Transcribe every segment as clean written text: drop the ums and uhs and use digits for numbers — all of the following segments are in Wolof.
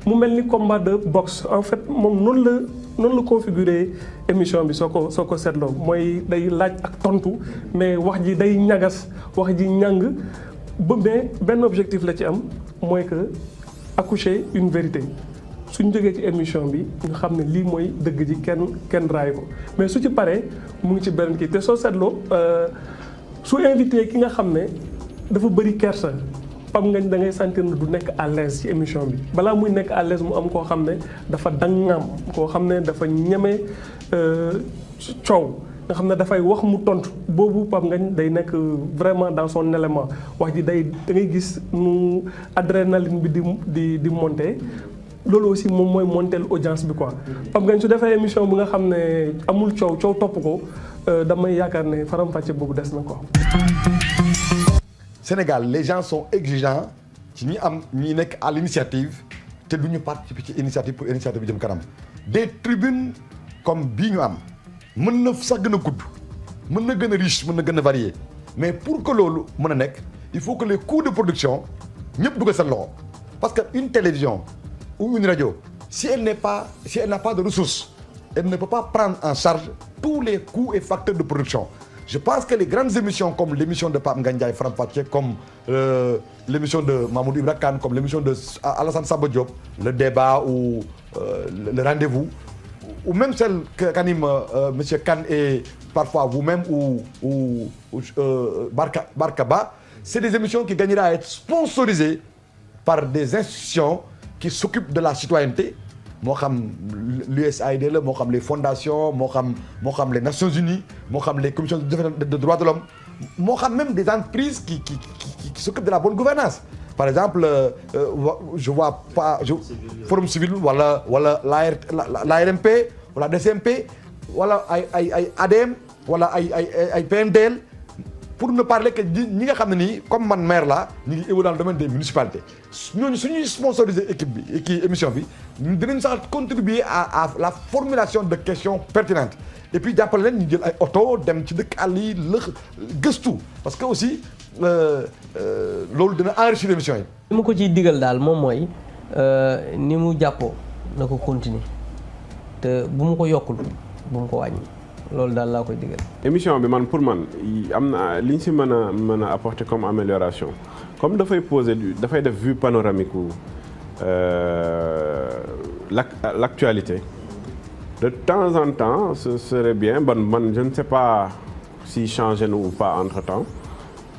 mu mel ni combat de boxe en fait moom noonu la configuré émission bi soo ko seetloo mooy day laaj ak tontu mais wax ji day ñagas wax ji ñàng ba mais benn objectif la ci am mooy que accoucher une vérité suñ jógee ci émission bi ñu xam ne lii mooy dëgg ji kenn raay ko mais su ci paree mu ngi ci benn kii te soo seetloo su invité ki nga xam ne dafa bëri kersa Pape Ngagne da ngay sentir ne du nekk à l'aise ci émission bi balaa muy nekk à l'aise mu am koo xam ne dafa dangaam koo xam ne dafa ñeme coow nga xam ne dafay wax mu tontu boobu Pape Ngagne day nekk vraiment dans son élément wax ji da ngay gis nu adrénaline bi di monter loolu aussi moom mooy monter audience bi quoi. Pape Ngagne su defee émission bi nga xam ne amul coow topp ko damay yaakaar ne faram-fàcce boobu des na ko. Sénégal les gens sont exigeants ci ñi nekk à l'initiative te du ñu participer ci initiative pour initiative bi jëm kanam des tribunes comme bii ñu am mën na sax gën a gudd mën na gën a riche mën na gën a varié mais pour que loolu mën a nekk il faut que les coûts de production ñëpp dugal seen loxo parce que une télévision ou une radio si elle n'a pas de ressources elle ne peut pas prendre en charge tous les coûts et facteurs de production. Je pense que les grandes émissions comme l'émission de Pape Ngagne Ndiaye Faram Facce, comme l'émission de Mamoudou Ibra Kane, comme l'émission de Alassane Samba Diop, le débat ou le rendez-vous, ou même celle qu'anime Monsieur Kane et parfois vous-même ou Barkaba, c'est des émissions qui gagneraient à être sponsorisées par des institutions qui s'occupent de la citoyenneté. moo xam l'USAID la moo xam les fondations moo xam les Nations Unies moo xam les commissions de droits de l'homme moo xam même des entreprises qui s'occupent de la bonne gouvernance par exemple je vois pas Forum Civil wala l'ARMP wala DCMP wala ay ADM wala ay PNDL pour ne parler que ñi nga xam ne nii comme man maire la ñu ngi évoluer dans le domaine des municipalités ñooñu suñuy sponsoriser équipe bi kii émission bi dinañ sax contribuer à la formulation de questions pertinentes et puis jàppale leen ñu jël ay oto dem ci dëkk àll yi gëstu parce que aussi loolu dina enrichir émission yi. li ma ko ciy digal daal moom mooy ni mu jàppoo na ko continuer te bu mu ko yokkul bu mu ko wàññi. loolu daal laa koy digal. émission bi man pour man am na li ñu si mën a apporter comme amélioration comme dafay def vue panoramique ou l'actualité de temps en temps ce serait bien man je ne sais pas si changé na ou pas entre temps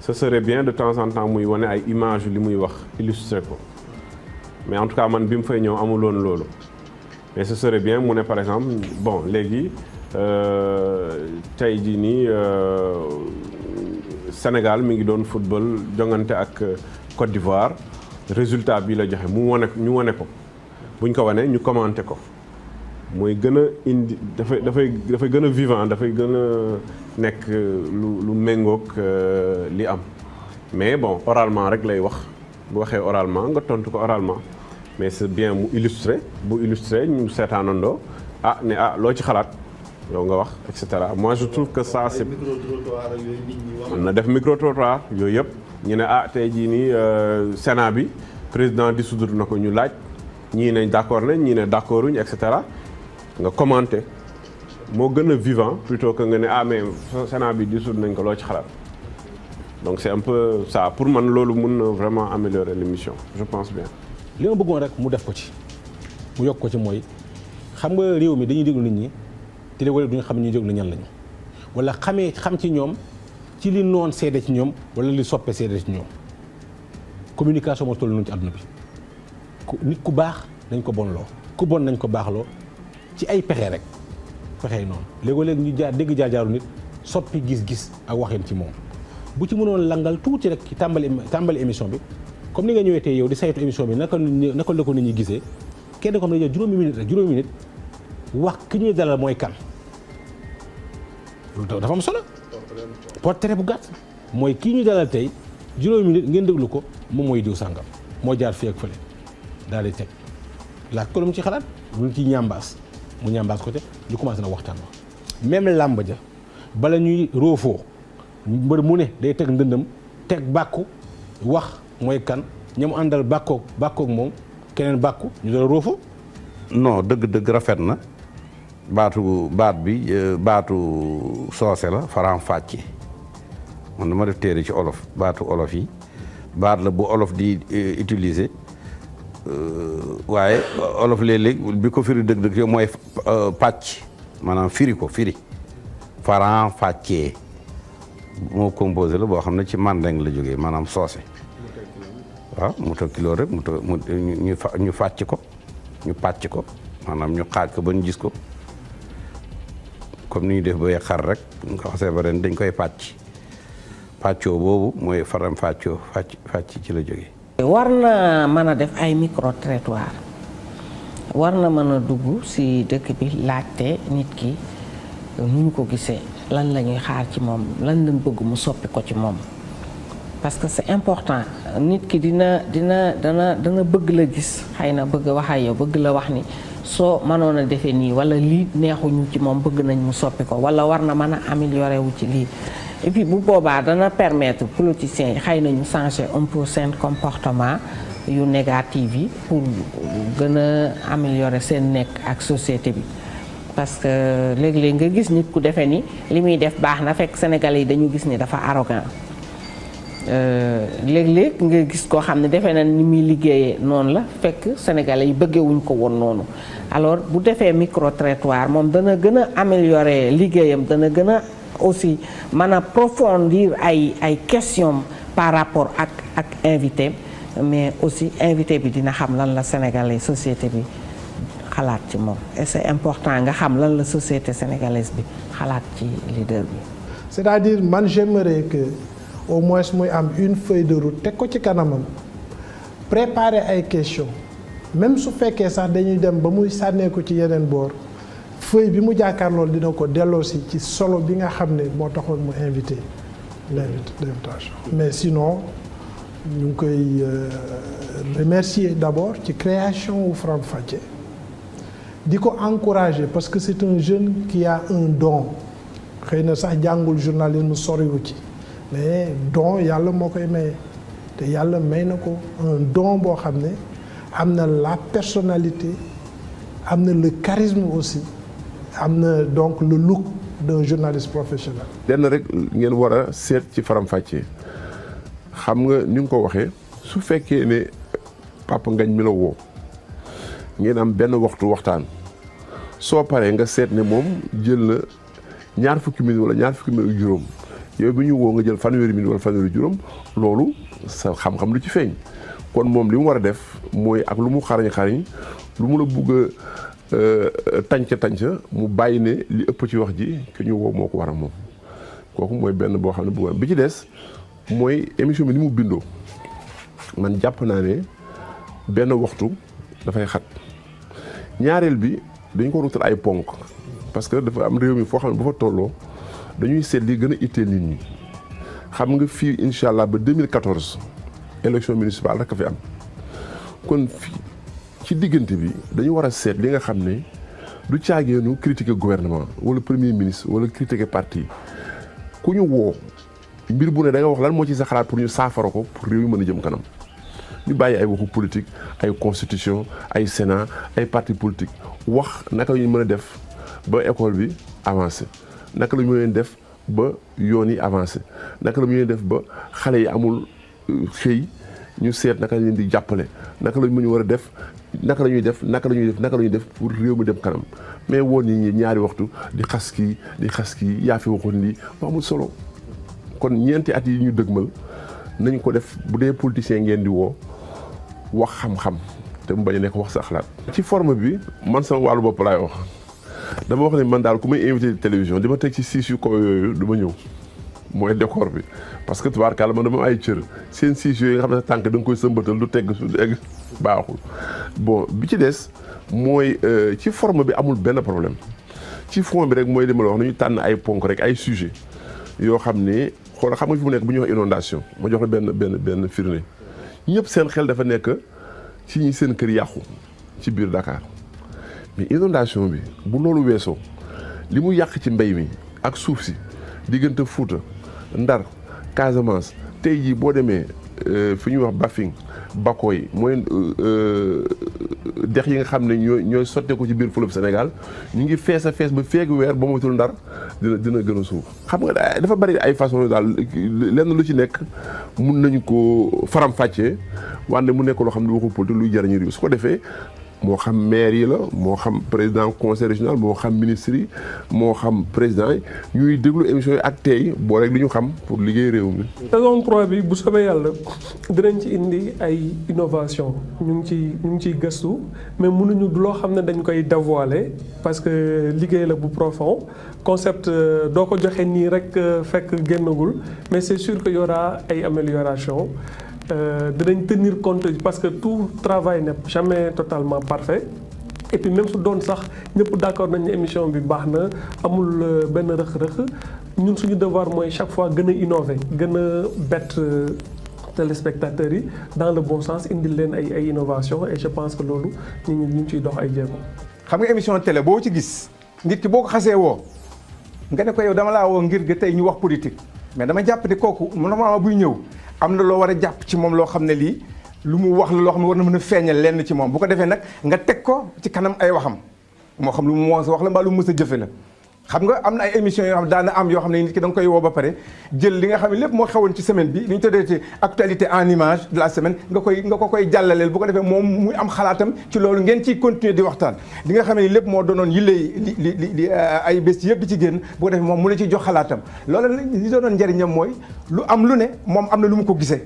ce serait bien de temps en temps muy wane ay images li muy wax illustrer ko mais en tout cas man bi mu fay ñëw amuloon loolu mais ce serait bien mu ne par exemple bon léegi. tey jii nii Sénégal mi ngi doon football jongante ak Côte d'Ivoire résultat bi la joxe ñu wane ko buñ ko wane ñu commenté ko mooy gën a indi dafay gën a vivant dafay gën a nekk lu méngoog li am mais bon oralement rek lay wax bu waxee oralement nga tontu ko oralement mais c'est bien mu bu illustrer ñu seetaanandoo loo ci xalaat. yow nga wax et cetera moi je trouve que ça c'est mën na def micro-trottoir yooyu yëpp ñu ne tey jii nii Sénat bi président dissoudre na ko ñu laaj ñii ne d'accord nañ ñii ne d'accorduñ et cetera nga commenter moo gën a vivant plutôt que nga ne mais Sénat bi dissoudre nañ ko loo ci xalaat donc c'est un peu ça pour man loolu mun na vraiment améliorer l'émission je pense bien. li ma bëggoon rek mu def ko ci mu yokk ko ci mooy xam nga réew mi dañuy déglu nit ñi. te wala duñu xam ñu jóg na ñan lañu wala xam ci ñoom ci li noon seede ci ñoom wala li soppe seede ci ñoom communication moo toll noonu ci àdduna bi nit ku baax nañ ko bonloo ku bon nañ ko baaxloo ci ay pexe rek pexe noonu léegoo-léegi ñu dégg jaar-jaaru nit soppi gis-gis ak waxin ci moom bu ci mënoon langal tuuti rek ci tàmbali émission bi comme ni nga ñëwee tey yow di saytu émission bi naka la ko nit ñi gisee kenn ko xam ne juróomi minute wax ki ñuy dalal mooy kan dafa am solo portrait bu gàtt mooy kii ñu dalal tey juróomi minute ngeen déglu ko moom mooy diw sàngam moo jaar fii ak fële daal di teg laaj ko lu mu ci xalaat lu ci ñambaas mu ñambaas ko te ñu commencé na waxtaan wax même làmb ja bala ñuy roofoo mbër mu ne day teg ndëndam teg bàkku wax mooy kan ñamu àndal bàkkoog moom keneen bàkku ñu doon róofu. non dëgg rafet na baatu soose la faram fàcce man dama def téere ci olof baatu olof yi baat la bu olof di utiliser waaye olof léeg-léeg bi ko firi dëgg yow mooy pàcc maanaam firi faram fàccee moo composé la boo xam ne ci mandeng la jógee maanaam soose waaw mu ta kilo rek ñu fàcc ko ñu pàcc ko maanaam ñu xaaj ko ba ñu gis ko comme ni ñu def ba xar rek nga xasee ba ren dañ koy pàccoo boobu mooy faram fàcc ci la jógee. war na mën a def ay micro trottoir war na mën a dugg si dëkk bi laajte nit ki nu ñu ko gisee lan la ñuy xaar ci moom lan lañ bëgg mu soppi ko ci moom parce que c'est important nit ki dana bëgg la gis xëy na bëgg wax ak yow bëgg la wax ni soo mënoon a defee nii wala lii neexuñu ci moom bëgg nañ mu soppi ko wala war na mën a améliorer wu ci lii et puis bu boobaa dana permettre politiciens yi xëy na ñu changer un peu seen comportement yu négatif yi pour gën a améliorer seen nekk ak société bi parce que léeg-léeg nga gis nit ku defee ni li muy def baax na fekk Sénégalais yi dañu gis ni dafa arrogant léeg-léeg nga gis koo xam ne defe na ni muy liggéeyee noonu la fekk Sénégalais yi bëggewuñ ko woon noonu alors bu defee micro trottoir moom dana gën a améliorer liggéeyam dana gën a aussi mën a approfondir ay questions par rapport ak invité mais aussi invité bi dina xam lan la Sénégalais société bi xalaat ci moom et c'est important nga xam lan la société sénégalaise bi xalaat ci leader bi. c'est-à-dire man j'aimerais que au moins muy am une feuille de route teg ko ci kanamam préparer ay questions même su fekkee sax dañuy dem ba muy sànneeku ci yeneen boor feuille bi mu jàkkaarloo dina ko delloosi ci solo bi nga xam ne moo taxoon mu invité l'invitation. Mais sinon ñu ngi koy remercier d'abord ci création wu Faram Facce di ko encourager parce que c'est un jeune qui a un don xëy na sax jàngul journalisme soriwu ci mais don yàlla moo koy maye te yàlla may na ko un don boo xam ne am na la personnalité am na le charisme aussi am na donc le look d'un journaliste professionnel. lenn rek ngeen war a seet ci Faram Facce xam nga ni nga ko waxee su fekkee ne Papa Ngagne mi la woo ngeen am benn waxtaan soo paree nga seet ne moom jël na ñaar fukki minutes wala ñaar fukki minutes ak juróom yow bi ñu woo nga jël fanweeri minutes wala fanweeri juróom loolu sa xam-xam lu ci feeñ kon moom li mu war a def mooy ak lu mu xarañ lu mu la bugg a tànc mu bàyyi ne li ëpp ci wax ji que ñu woo moo ko war a moom kooku mooy benn boo xam ne bugg bi ci des mooy émission bi ni mu bindoo man jàpp naa ne benn waxtu dafay xat ñaareel bi dañ ko rutal ay ponk parce que dafa am réew mi foo xam ne ba fa tolloo dañuy seet li gën a itteel nit ñi xam nga fii incha allah ba 2014 élection municipale rek a fi am kon fii ci diggante bi dañu war a seet li nga xam ne du caageenu critiquer gouvernement wala premier ministre wala critiquer parti ku ñu woo mbir bu ne da nga wax lan moo ci sa xalaat pour ñu saafara ko pour réew mi mën a jëm kanam ñu bàyyi ay waxu politique ay constitution ay sénat ay parti politique wax naka la ñu mën a def ba école bi avancé naka la ñu mën a def ba yoon yi avancé naka la ñu mën a def ba xale yi amul xëy ñu seet naka la leen di jàppale naka la ñu war a def naka la ñuy def pour réew mi dem kanam mais woon nit ñi ñaari waxtu di xas kii yaa fi waxoon lii amul solo kon ñeenti at yi ñu dëgmal nañ ko def bu dee politicien ngeen di woo wax xam-xam te mu bañ a nekk wax sa xalaat. ci forme bi man sama wàllu bopp laay wax dama wax ne man daal ku may invité télévision di ma teg ci siis yu kaw yooyu du ma ñëw mooy décor bi parce que tubaarkàlla man dama ay cër seen siis yooyu nga xam ne tànk da nga koy sëmbatal du tegg su egg baaxul bon bi ci des mooy ci forme bi amul benn problème ci fond bi rek mooy li ma la wax nañu tànn ay ponk rek ay sujet yoo xam ne xoolal xam nga fi mu nekk bu ñuy wax inondation ma jox la benn firnde ñëpp seen xel dafa nekk ci ñi seen kër yàqu ci biir Dakar mais inondation bi bu loolu weesoo li mu yàq ci mbay mi ak suuf si diggante Fuuta Ndar Casamance tey jii boo demee fi ñuy wax Bafing bakoo yi mooy dex yi nga xam ne ñooy sottee ko ci biir fleuve Sénégal ñu ngi fees a fees ba feegu weer ba matul Ndar dina gën a suuf xam nga dafa bari ay façon daal lenn lu ci nekk mun nañu ko faram-fàccee wante mu nekk loo xam ne waxu politique luy jariñu réew su ko defee moo xam maire yi la moo xam président conseil régional moo xam ministre yi moo xam président yi ñuy déglu émission yi ak tey boo rek li ñu xam pour liggéey réew mi. saison 3 bi bu soobee yàlla dinañ ci indi ay innovation ñu ngi ciy gëstu mais mënuñu du loo xam ne dañ koy dévoiler parce que liggéey la bu profond concept doo ko joxe nii rek fekk génnagul mais c'est sûr que y aura ay amélioration dinañ tenir compte parce que tout travail n'est jamais totalement parfait et puis même su doon sax ñëpp d'accord nañ ne émission bi baax na amul benn rëq-rëq ñun suñu devoir mooy chaque fois gën a innover gën a bett téléspectateurs yi dans le bon sens indil leen ay innovation et je pense que loolu ñu ngi ciy dox ay jéego. xam nga émission télé boo ci gis nit ki boo ko xasee woo nga ne ko yow dama laa woo ngir ga tey ñu wax politique mais dama jàpp ne kooku normalement buy ñëw. am na loo war a jàpp ci moom loo xam ne lii lu mu wax la loo xam ne war na mën a feeñal lenn ci moom bu ko defee nag nga teg ko ci kanam ay waxam moo xam lu mu mos a wax la mbaa lu mu mës a jëfe la xam nga am na ay émissions yoo xam ne daana am yoo xam ne nit ki da nga koy woo ba pare jël li nga xam ne lépp moo xewoon ci semaine bi li ñu tuddee actualité en image de la semaine nga ko koy jàllaleel bu ko defee moom muy am xalaatam ci loolu ngeen ciy continuer di waxtaan li nga xam ne lépp moo doonoon yillee li ay bés yëpp di ci génn bu ko defee moom mu la ciy jox xalaatam loolu li doonoon njëriñam mooy lu am lu ne moom am na lu mu ko gisee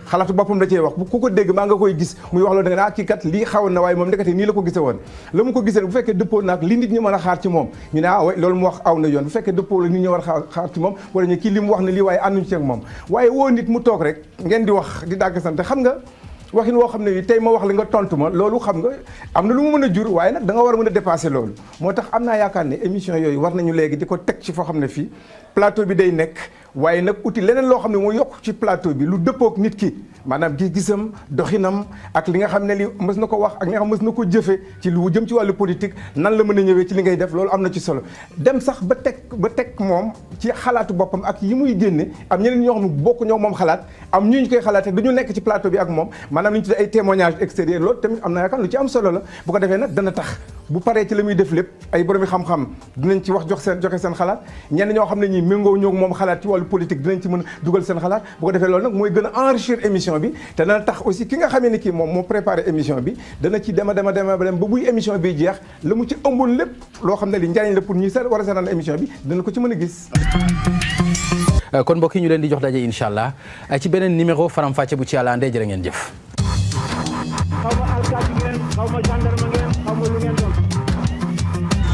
xalaatu boppam da cee wax ku ko dégg maa nga koy gis muy wax loolu da nga kii kat lii xawoon na waaye moom ndekete nii la ko gisee woon la mu ko gisee bu fekkee dëppoo naag li nit ñi mën a xaar ci moom ñu ne way loolu mu wax aw na yoon bu fekkee dëppoo la nit ñi war a xaar ci moom wala ñu kii li mu wax ne lii waaye ànduñu ci ak moom waaye woo nit mu toog rek ngeen di wax di dàgg sant xam nga waxin woo xam ne tey ma wax la nga tontu ma loolu xam nga am na lu mu mën a jur waaye nag da nga war a mën a dépasser loolu moo tax am naa yaakaar ne émission yooyu war nañu léegi di ko teg ci foo xam ne fii plateau bi day nekk waaye nag uti leneen loo xam ne moo yokk ci plateau bi lu dëppook nit ki maanaam gis-gisam doxinam ak li nga xam ne li mës na ko wax ak li nga xam mës na ko jëfe ci lu jëm ci wàllu politique nan la mën a ñëwee ci li ngay def loolu am na ci solo dem sax ba teg moom ci xalaatu boppam ak yi muy génne am ñeneen ñoo xam ne bokk ñoo moom xalaat am ñu koy xalaatee dañu nekk ci plateau bi ak moom maanaam li ñu tuddee ay témoignages extérieurs loolu tamit am na yaakaar lu ci am solo la bu ko defee nag dana tax bu paree ci la muy def lépp ay borom xam-xam dinañ ci wax joxe seen xalaat ñenn ñoo xam ne ñi méngoo ñoo moom xalaat ci wàllu politique dinañ ci mën a dugal seen xalaat bu ko defee loolu nag mooy gën a enrichir émission bi te dana tax aussi ki nga xamee ni kii moom moo préparé émission bi dana ci dem ba buy émission bi jeex la mu ci ëmboon lépp loo xam ne li njariñ la pour ñuy war a seetaan émission bi dana ko ci mën a gis. kon mbokk yi ñu leen di jox daje incha allah ci beneen numéro Faram Facce bu ci yàlla andee jërë ngeen jëf. xaw ma alkaati ngeen xaw ma gendarme ngeen xaw ma lu ngeen doon.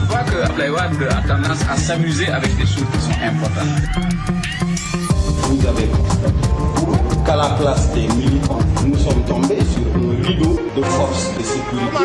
Je crois que Abdoulaye Wade a tendance à s'amuser avec des choses qui sont importantes. Vous avez constaté qu'à la place des militants, nous sommes tombés sur un rideau de force de sécurité.